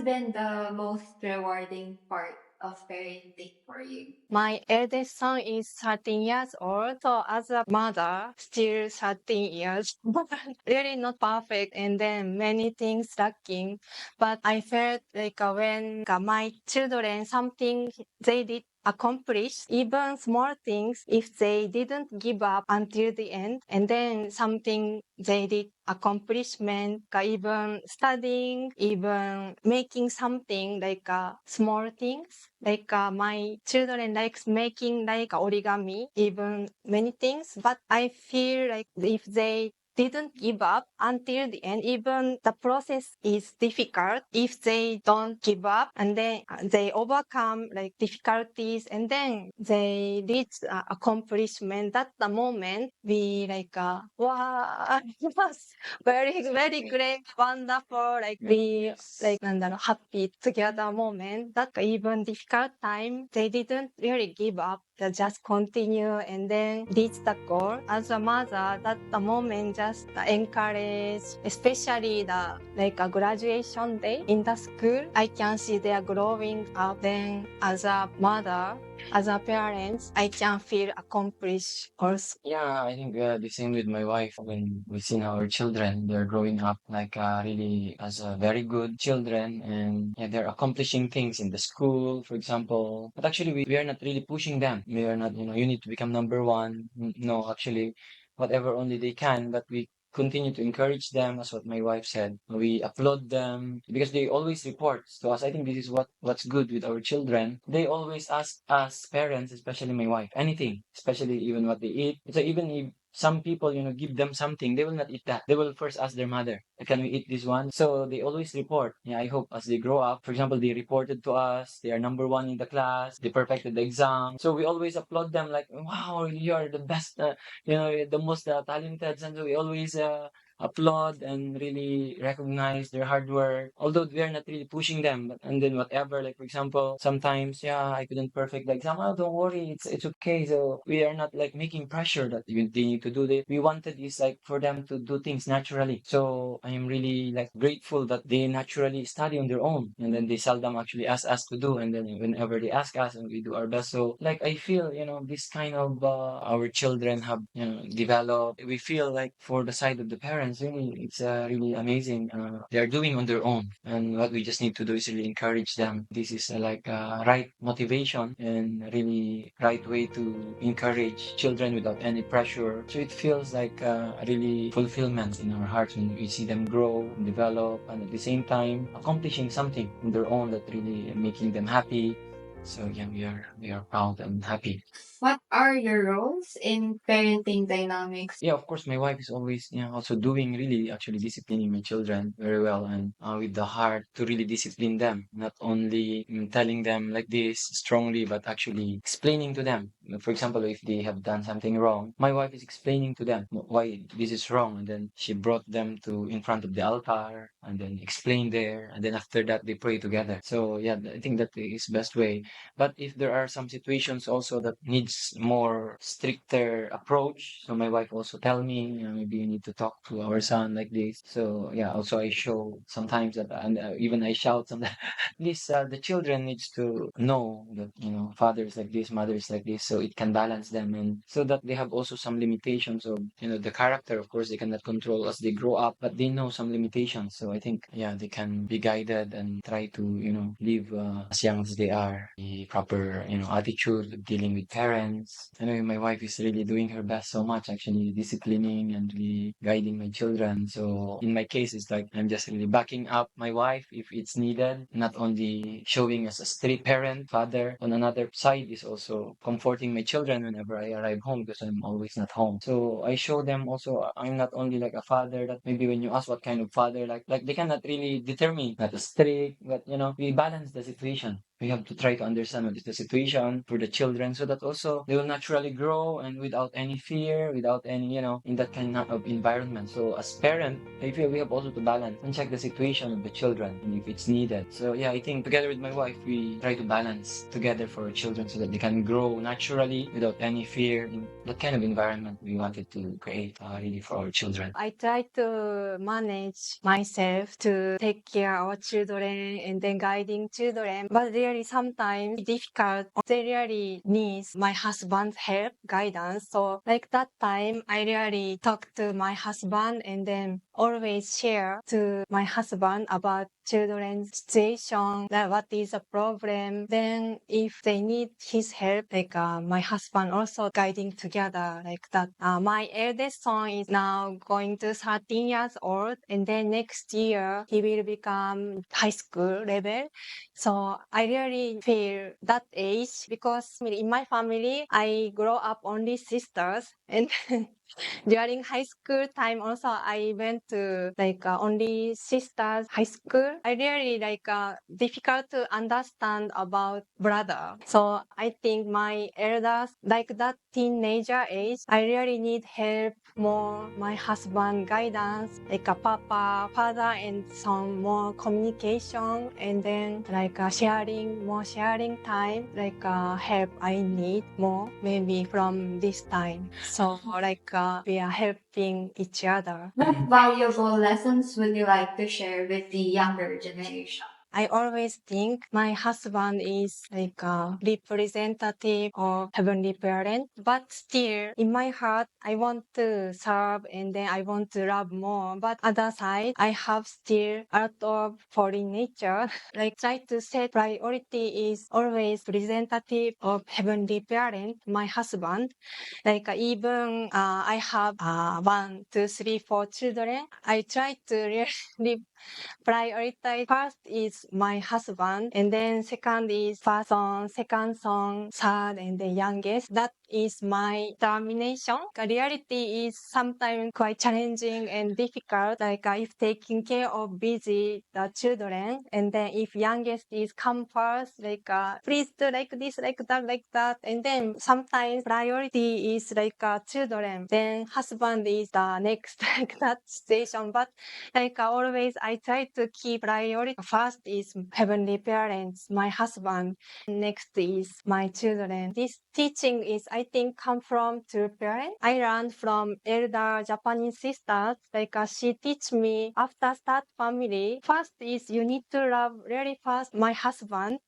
been the most rewarding part of parenting for you? My eldest son is 13 years old, so as a mother, still 13 years, really not perfect, and then many things lacking. But I felt like when my children, something they did accomplish, even small things, if they didn't give up until the end, and then something they did accomplishment, even studying, even making something like small things. Like my children likes making like origami, even many things. But I feel like if they didn't give up until the end, even the process is difficult. If they don't give up and then they overcome like difficulties and then they reach accomplishment, at the moment we like wow, it was very great, wonderful, like we like happy together moment. That even difficult time they didn't really give up. They just continue and then reach the goal. As a mother, at the moment just encourage, especially the like a graduation day in the school. I can see they are growing up. Then as a mother, as a parents, I can feel accomplished also. Yeah, I think the same with my wife. When we see our children, they're growing up like really as very good children, and yeah, they're accomplishing things in the school, for example. But actually, we are not really pushing them. We are not, you need to become number one. No, actually, whatever only they can, but we continue to encourage them, as what my wife said. We applaud them because they always report to us. I think this is what's good with our children. They always ask us parents, especially my wife, anything, especially even what they eat. So even if some people, give them something, they will not eat that. They will first ask their mother, can we eat this one? So they always report. Yeah, I hope as they grow up, for example, they reported to us, they are number one in the class, they perfected the exam. So we always applaud them like, wow, you are the best, the most talented. And so we always applaud and really recognize their hard work. Although we are not really pushing them, but and then whatever, like for example, sometimes I couldn't perfect the exam. Oh, don't worry, it's okay. So we are not like making pressure that they need to do this. We wanted is like for them to do things naturally. So I am really like grateful that they naturally study on their own, and then they seldom actually ask us to do, and then whenever they ask us, and we do our best. So like I feel this kind of our children have developed. We feel like for the side of the parents, really it's really amazing. They are doing on their own, and what we just need to do is really encourage them. This is like right motivation and really right way to encourage children without any pressure. So it feels like really fulfillment in our hearts when we see them grow and develop, and at the same time accomplishing something on their own that really making them happy. So yeah, we are proud and happy. What are your roles in parenting dynamics? Yeah, of course, my wife is always, also doing really actually disciplining my children very well, and with the heart to really discipline them, not only telling them like this strongly, but actually explaining to them. For example, if they have done something wrong, my wife is explaining to them why this is wrong, and then she brought them to in front of the altar, and then explain there, and then after that they pray together. So yeah, I think that is best way. But if there are some situations also that needs more stricter approach, so my wife also tell me, maybe you need to talk to our son like this. So yeah, also I show sometimes that, and even I shout sometimes. At least the children needs to know that father is like this, mother is like this, so it can balance them, and so that they have also some limitations of the character. Of course, they cannot control as they grow up, but they know some limitations. So I think they can be guided and try to live as young as they are, the proper attitude of dealing with parents. I know my wife is really doing her best so much, actually disciplining and really guiding my children. So in my case, it's like I'm just really backing up my wife if it's needed, not only showing as a strict parent, father. On another side is also comforting my children whenever I arrive home because I'm always not home. So I show them also I'm not only like a father that maybe when you ask what kind of father, like they cannot really determine that strict, but we balance the situation. we have to try to understand what is the situation for the children so that also they will naturally grow and without any fear, without any, in that kind of environment. So as parent, I feel we have also to balance and check the situation of the children and if it's needed. So yeah, I think together with my wife, we try to balance together for our children so that they can grow naturally without any fear in that kind of environment we wanted to create really for our children. I try to manage myself to take care of our children and then guiding children, but really sometimes difficult. They really need my husband's help, guidance. So like that time, I really talk to my husband and then always share to my husband about children's situation, that what is a problem. Then if they need his help, like my husband also guiding together like that. My eldest son is now going to 13 years old, and then next year he will become high school level. So I really feel that age because in my family, I grow up only sisters and during high school time also I went to like only sisters high school. I really like difficult to understand about brother. So I think my elders like that teenager age, I really need help more my husband guidance like a papa, father and some more communication and then like sharing time like help I need more maybe from this time. So like we are helping each other. What valuable lessons would you like to share with the younger generation? I always think my husband is like a representative of heavenly parent, but still in my heart, I want to serve and then I want to love more. But other side, I have still out of fallen nature. Like try to set priority is always representative of heavenly parent, my husband. Like even I have 1, 2, 3, 4 children. I try to really prioritize first is my husband, and then second is first son, second son, third, and the youngest. That is my determination. The reality is sometimes quite challenging and difficult. Like if taking care of busy the children, and then if youngest is come first, like please do like this, like that, and then sometimes priority is like children. Then husband is the next like that station, but like always, I try to keep priority. First is heavenly parents, my husband. Next is my children. This teaching is, I think, come from two parents. I learned from elder Japanese sisters. Like she teach me after start family. First is you need to love really first my husband.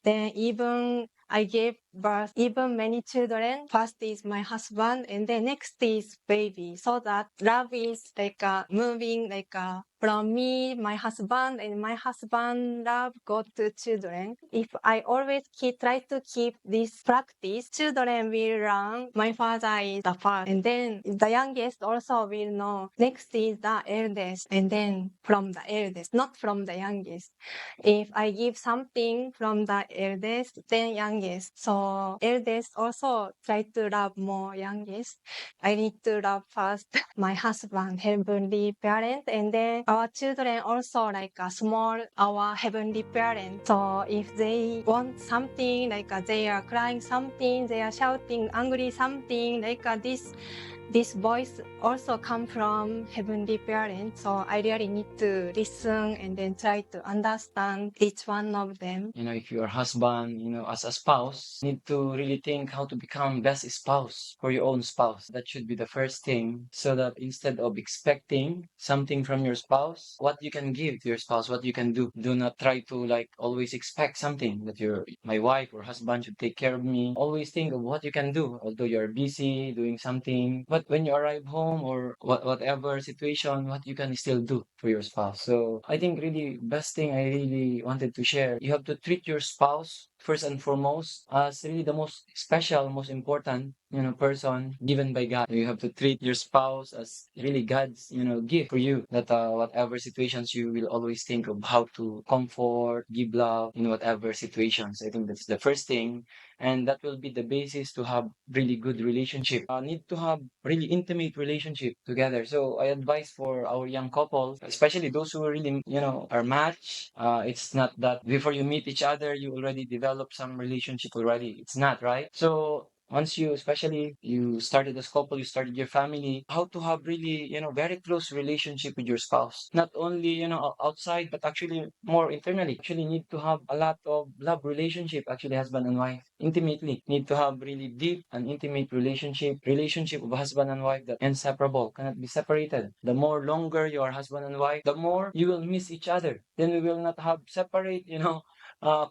Then even I gave birth even many children. First is my husband and then next is baby. So that love is like moving like from me, my husband and my husband love go to children. If I always try to keep this practice, children will learn my father is the first and then the youngest also will know. Next is the eldest and then from the eldest, not from the youngest. If I give something from the eldest, then youngest. So eldest also try to love more youngest. I need to love first my husband, heavenly parent, and then our children also like a small our heavenly parent. So if they want something, like they are crying something, they are shouting angry something, like this voice also come from heavenly parents. So I really need to listen and then try to understand each one of them. If you're a husband, as a spouse, need to really think how to become best spouse for your own spouse. That should be the first thing so that instead of expecting something from your spouse, what you can give to your spouse, what you can do. Do not try to like always expect something that my wife or husband should take care of me. Always think of what you can do, although you're busy doing something. But when you arrive home or whatever situation, what you can still do for your spouse. So I think really best thing I really wanted to share, you have to treat your spouse first and foremost as really the most special, most important, person given by God. You have to treat your spouse as really God's, gift for you. That whatever situations you will always think of how to comfort, give love in whatever situations. I think that's the first thing, and that will be the basis to have really good relationship. Need to have really intimate relationship together. So I advise for our young couples, especially those who really, are matched. It's not that before you meet each other, you already develop some relationship already. It's not, right? So once you, especially you started as couple, you started your family, how to have really, very close relationship with your spouse. Not only, outside, but actually more internally. Actually need to have a lot of love relationship, actually husband and wife, intimately. Need to have really deep and intimate relationship of husband and wife that inseparable, cannot be separated. The more longer you are husband and wife, the more you will miss each other. Then we will not have separate,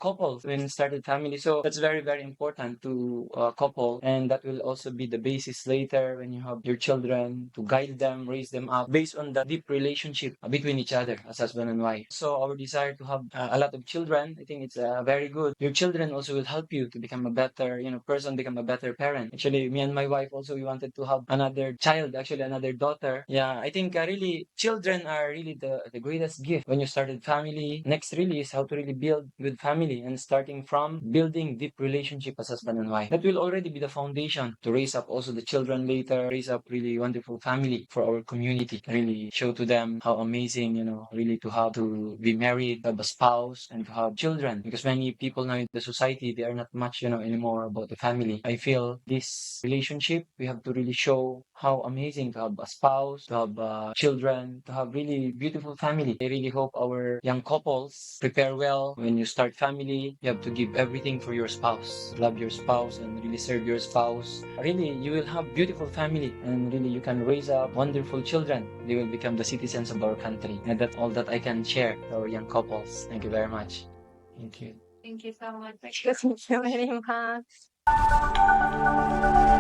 couples when started family. So that's very, very important to couple, and that will also be the basis later when you have your children to guide them, raise them up based on the deep relationship between each other as husband and wife. So our desire to have a lot of children, I think it's very good. Your children also will help you to become a better, person, become a better parent. Actually, me and my wife also, we wanted to have another child, actually another daughter. Yeah, I think really children are really the greatest gift when you started family. Next really is how to really build good family, and starting from building deep relationship as husband and wife. That will already be the foundation to raise up also the children later, raise up really wonderful family for our community. Really show to them how amazing, really to have to be married, have a spouse, and to have children. Because many people now in the society, they are not much, anymore about the family. I feel this relationship, we have to really show how amazing to have a spouse, to have children, to have really beautiful family. I really hope our young couples prepare well. When you start family, you have to give everything for your spouse. Love your spouse and really serve your spouse. Really, you will have beautiful family, and really you can raise up wonderful children. They will become the citizens of our country. And that's all that I can share to our young couples. Thank you very much. Thank you. Thank you so much. Thank you very much.